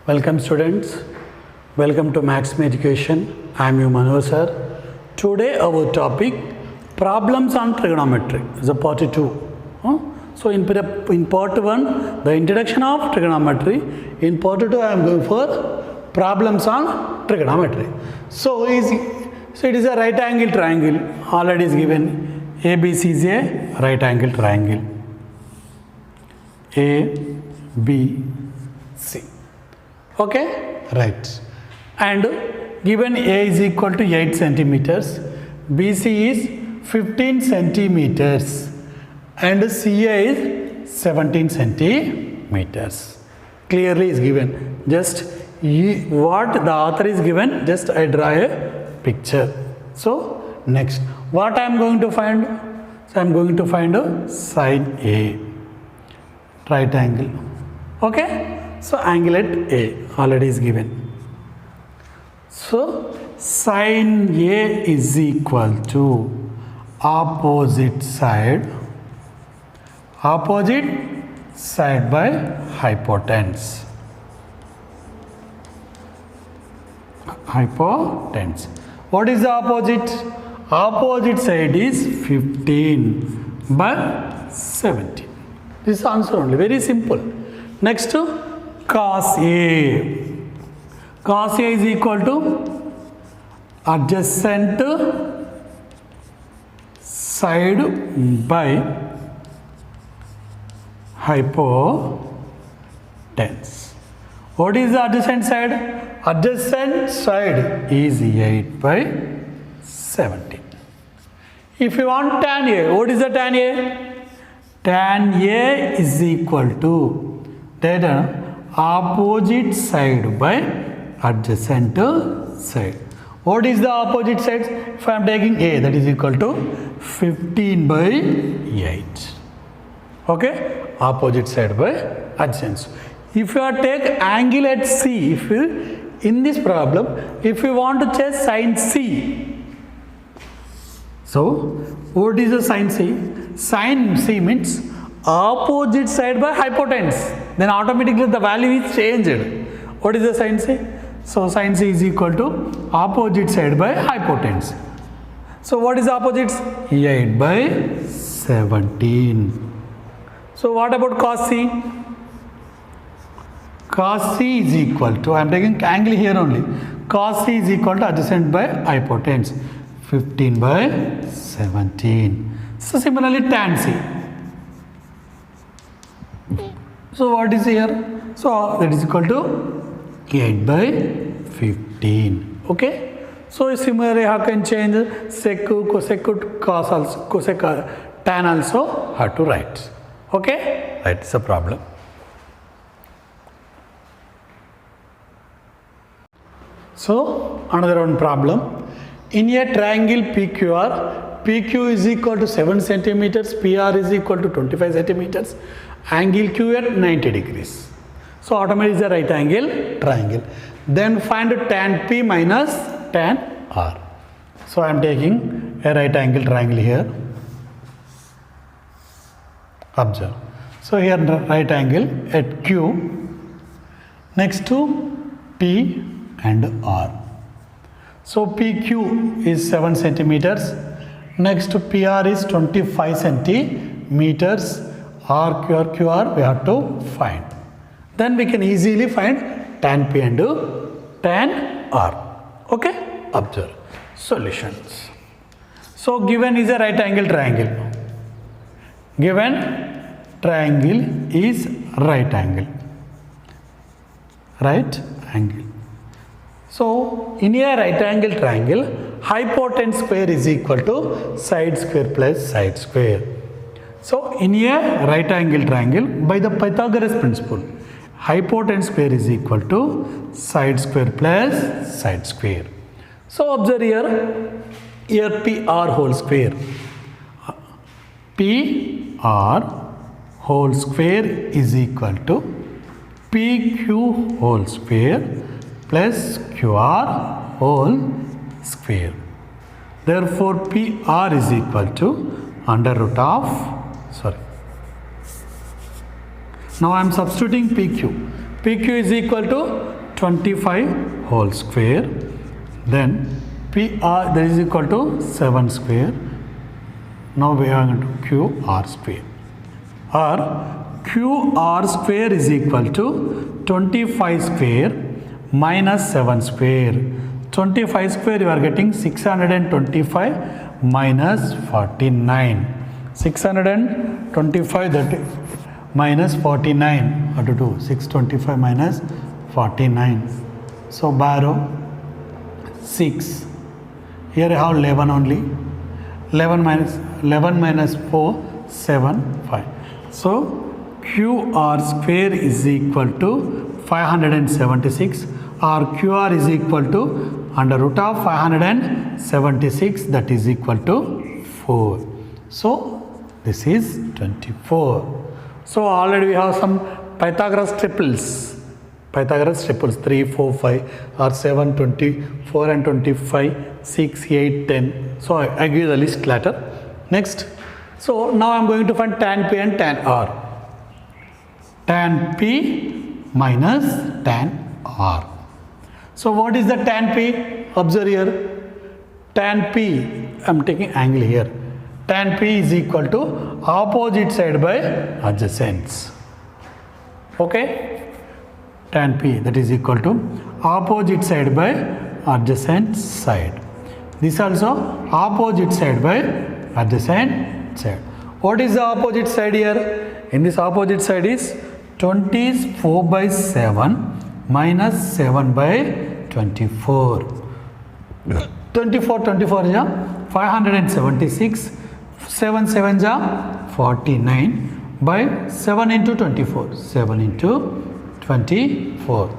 Welcome students, welcome to Maxim Education. I am your Manoj sir. Today our topic problems on trigonometry is a part 2. So in part 1 the introduction of trigonometry, in part 2 I am going for problems on trigonometry. So it is a right angle triangle, already is given. ABC is a right angle triangle. A, B, C. Okay, right. And given A is equal to 8 centimeters, BC is 15 centimeters, and CA is 17 centimeters. Clearly is given. Just what the author is given, just I draw a picture. So next, what I am going to find? So I am going to find a sine A, right angle. Okay. So angle at A already is given. So sine A is equal to opposite side by hypotenuse. What is the opposite? Opposite side is 15 by 17. This answer only, very simple. Next, cos A. Cos A is equal to adjacent side by hypotenuse. What is the adjacent side? Adjacent side is 8 by 17. If you want tan A, what is the tan A? Tan A is equal to that opposite side by adjacent side. What is the opposite side? If I am taking A, that is equal to 15 by 8. Okay, opposite side by adjacent. If you are take angle at C, in this problem, if you want to check sine C, so what is the sine C? Sine C means opposite side by hypotenuse. Then automatically the value is changed. What is the sine C? So sine C is equal to opposite side by hypotenuse. So what is the opposite? 8 by 17. So what about cos C? Cos C is equal to, I am taking angle here only. Cos C is equal to adjacent by hypotenuse, 15 by 17. So similarly tan C. So what is here? So that is equal to 8 by 15. Okay. So similarly how can change sec, cosec, cos also, cosec, tan also how to write. Okay. Right, it's a problem. So another one problem. In a triangle PQR, PQ is equal to 7 centimeters, PR is equal to 25 centimeters, angle Q at 90 degrees. So automatically is a right angle triangle. Then find tan P minus tan R. So I am taking a right angle triangle here. Observe. So here right angle at Q, next to P and R. So PQ is 7 centimeters. Next to PR is 25 centimeters. QR we have to find. Then we can easily find tan P and tan R. Okay? Observe. Solutions. So given is a right angle triangle. Given triangle is right angle. Right angle. So in a right angle triangle, hypotenuse square is equal to side square plus side square. So in a right angle triangle, by the Pythagoras principle, hypotenuse square is equal to side square plus side square. So observe here PR whole square. PR whole square is equal to PQ whole square plus QR whole square. Therefore PR is equal to under root of, now I am substituting PQ. PQ is equal to 25 whole square. Then PR that is equal to 7 square. Now we are going to QR square. Or QR square is equal to 25 square minus 7 square. 25 square you are getting 625 minus 49. 625 that minus 49. What to do? 625 minus 49. So borrow 6. Here I have 11 only. 11 minus 4, 7, 5. So QR square is equal to 576, or QR is equal to under root of 576, that is equal to 4. So this is 24. So already we have some Pythagoras triples. 3, 4, 5 or 7, 24 and 25, 6, 8, 10. So I give the list later. Next. So now I am going to find tan P and tan R. Tan P minus tan R. So what is the tan P? Observe here. Tan P, I am taking angle here. Tan P is equal to opposite side by adjacents. Okay? Tan P, that is equal to opposite side by adjacent side. This also opposite side by adjacent side. What is the opposite side here? In this opposite side is 24 by 7 minus 7 by 24. 24 is 576. 7 7 is 49 by 7 into 24. 7 into 24.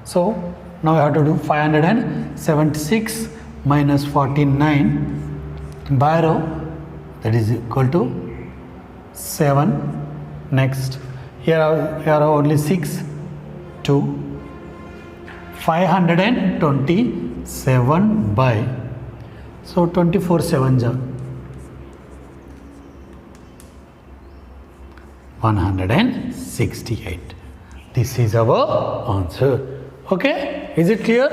So now we have to do 576 minus 49 by row, that is equal to 7. Next, here are only 6, 2, 527 by, so 24 7s are 168. This is our answer. Okay, is it clear?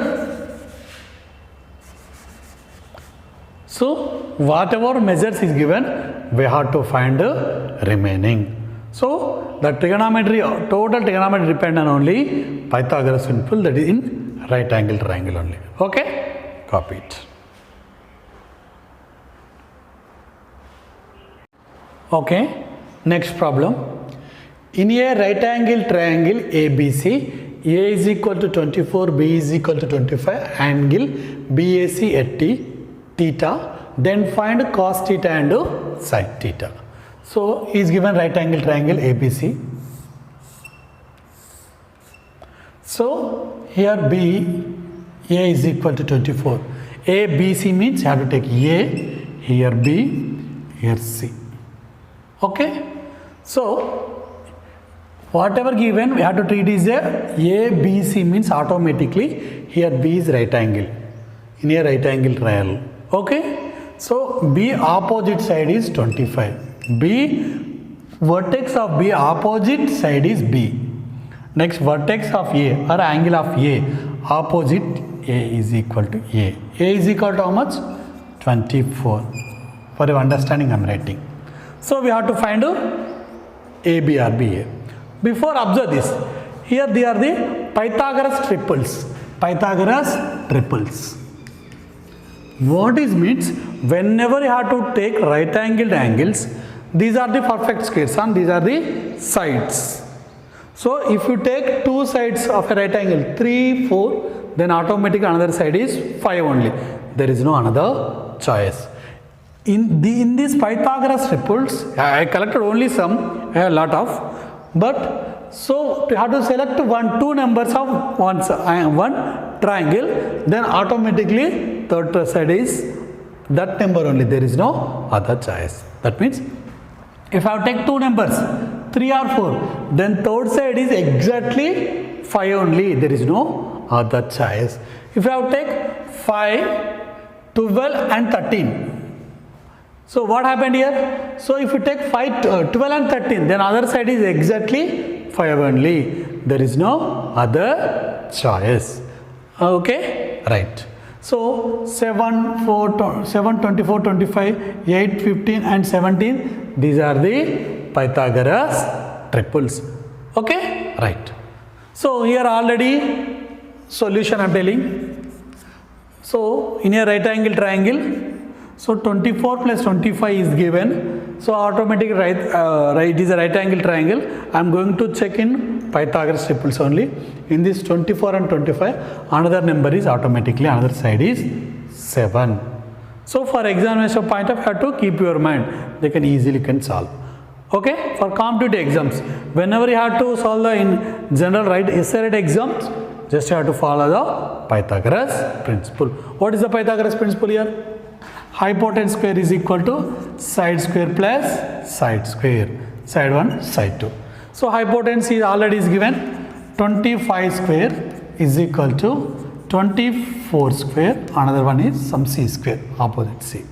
So whatever measures is given, we have to find the remaining. So the trigonometry, total trigonometry depend on only Pythagoras principle, that is in right angle triangle only. Okay, copy it. Okay, next problem. In a right angle triangle ABC, A is equal to 24, B is equal to 25, angle BAC at theta, then find cos theta and sin theta. So is given right angle triangle ABC. So here A is equal to 24. ABC means you have to take A, here B, here C. Okay. So whatever given, we have to treat is a ABC means automatically here B is right angle in a right angle triangle. Okay. So B opposite side is 25. B vertex of B opposite side is B. Next vertex of A or angle of A opposite A is equal to A. A is equal to how much? 24. For your understanding I am writing. So we have to find AB or BA. Before observe this, here they are the Pythagoras triples. Pythagoras triples. What is means, whenever you have to take right angled angles, these are the perfect squares and these are the sides. So if you take two sides of a right angle, 3, 4, then automatically another side is 5 only. There is no another choice. In these Pythagoras triples, I collected only some, a lot of. But so you have to select two numbers of one triangle, then automatically third side is that number only. There is no other choice. That means if I take two numbers 3 or 4, then third side is exactly 5 only. There is no other choice. If I take 5, 12 and 13. So what happened here? So if you take 5, 12 and 13, then other side is exactly 5 only. there is no other choice. Okay, right. So 7, 4, 7, 24, 25, 8, 15 and 17, these are the Pythagoras triples. Okay, right. So here already solution I am telling. So in a right angle triangle, so 24 plus 25 is given. So automatically it is a right angle triangle. I am going to check in Pythagoras triples only. In this 24 and 25, another number is automatically, another side is 7. So for examination point of view, to keep your mind, they can easily solve. Okay, for competitive exams, whenever you have to solve the in general essay exams, just you have to follow the Pythagoras principle. What is the Pythagoras principle here? Hypotenuse square is equal to side square plus side square. Side 1, side 2. So hypotenuse is already given. 25 square is equal to 24 square. Another one is some c square, opposite c.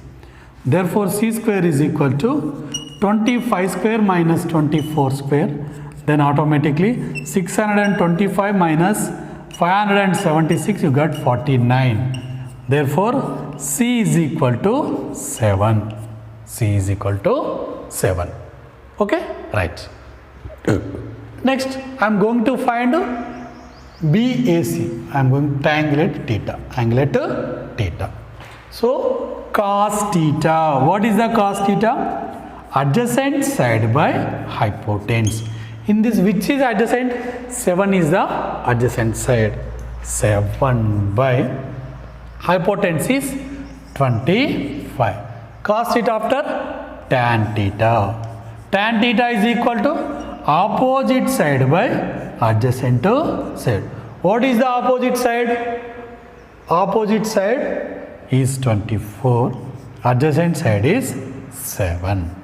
Therefore, c square is equal to 25 square minus 24 square. Then automatically 625 minus 576, you got 49. Therefore, c is equal to 7. C is equal to 7. Okay, right. Next, I am going to find BAC. I am going to triangulate theta. Angulate theta. So, cos theta. What is the cos theta? Adjacent side by hypotenuse. In this, which is adjacent? 7 is the adjacent side. 7 by hypotenuse is 25. Cos theta after tan theta. Tan theta is equal to opposite side by adjacent side. What is the opposite side? Opposite side is 24. Adjacent side is 7.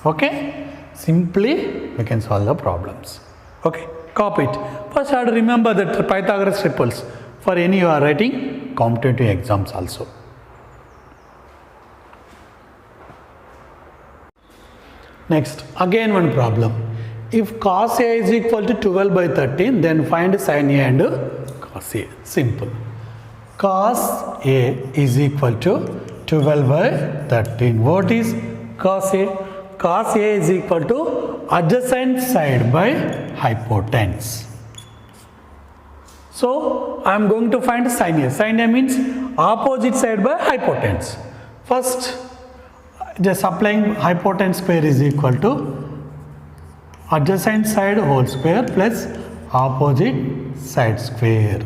Okay? Simply we can solve the problems. Okay, copy it. First I have to remember that Pythagoras triples for any you are writing competitive exams also. Next, again one problem. If cos A is equal to 12 by 13, then find sin A and cos A. Simple. Cos A is equal to 12 by 13. What is cos A? Cos A is equal to adjacent side by hypotenuse. So, I am going to find sin A. Sin A means opposite side by hypotenuse. First, just applying hypotenuse square is equal to adjacent side whole square plus opposite side square.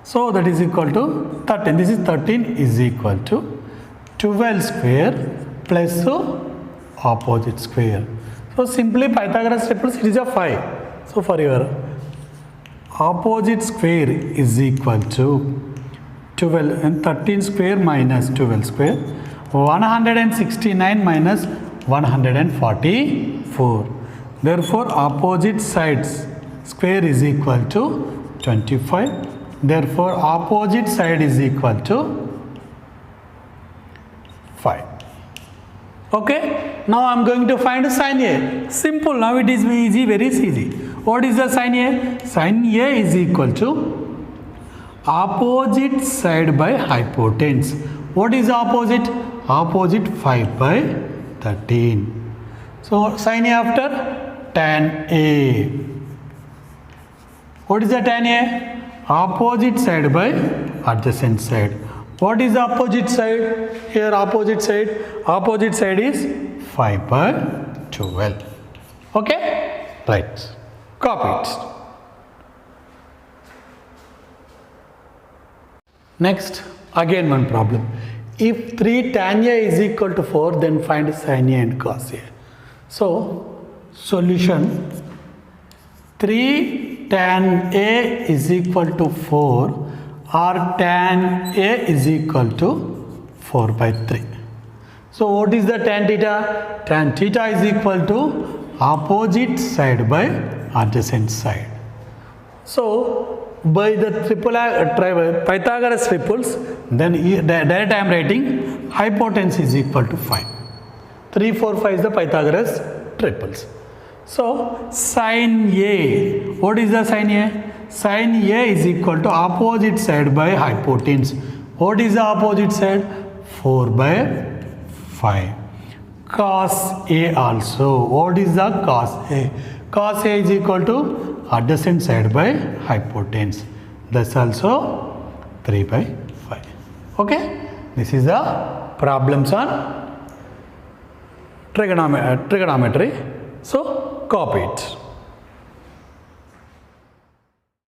So that is equal to 13. This is 13 is equal to 12 square plus opposite square. So simply Pythagoras triples, it is a 5. So for your opposite square is equal to 12 and 13 square minus 12 square. 169 minus 144. Therefore, opposite sides square is equal to 25. Therefore, opposite side is equal to 5. Okay. Now, I am going to find sin A. Simple. Now, it is easy, very easy. What is the sin A? Sin A is equal to opposite side by hypotenuse. What is opposite? Opposite 5 by 13. So, sin A after tan A. What is the tan A? Opposite side by adjacent side. What is the opposite side? Here opposite side. Opposite side is 5 by 12. Okay? Right. Copy it. Next, again one problem. If 3 tan A is equal to 4, then find sin A and cos A. So, solution 3 tan A is equal to 4 or tan A is equal to 4 by 3. So, what is the tan theta? Tan theta is equal to opposite side by adjacent side. So, by the Pythagoras triples, then direct I am writing hypotenuse is equal to 5. 3, 4, 5 is the Pythagoras triples. So sin A, what is the sin A? Sin A is equal to opposite side by hypotenuse. What is the opposite side? 4 by 5. Cos A also. What is the cos A? Cos A is equal to adjacent side by hypotenuse. That's also 3 by 5. Okay? This is the problems on trigonometry. So copy it.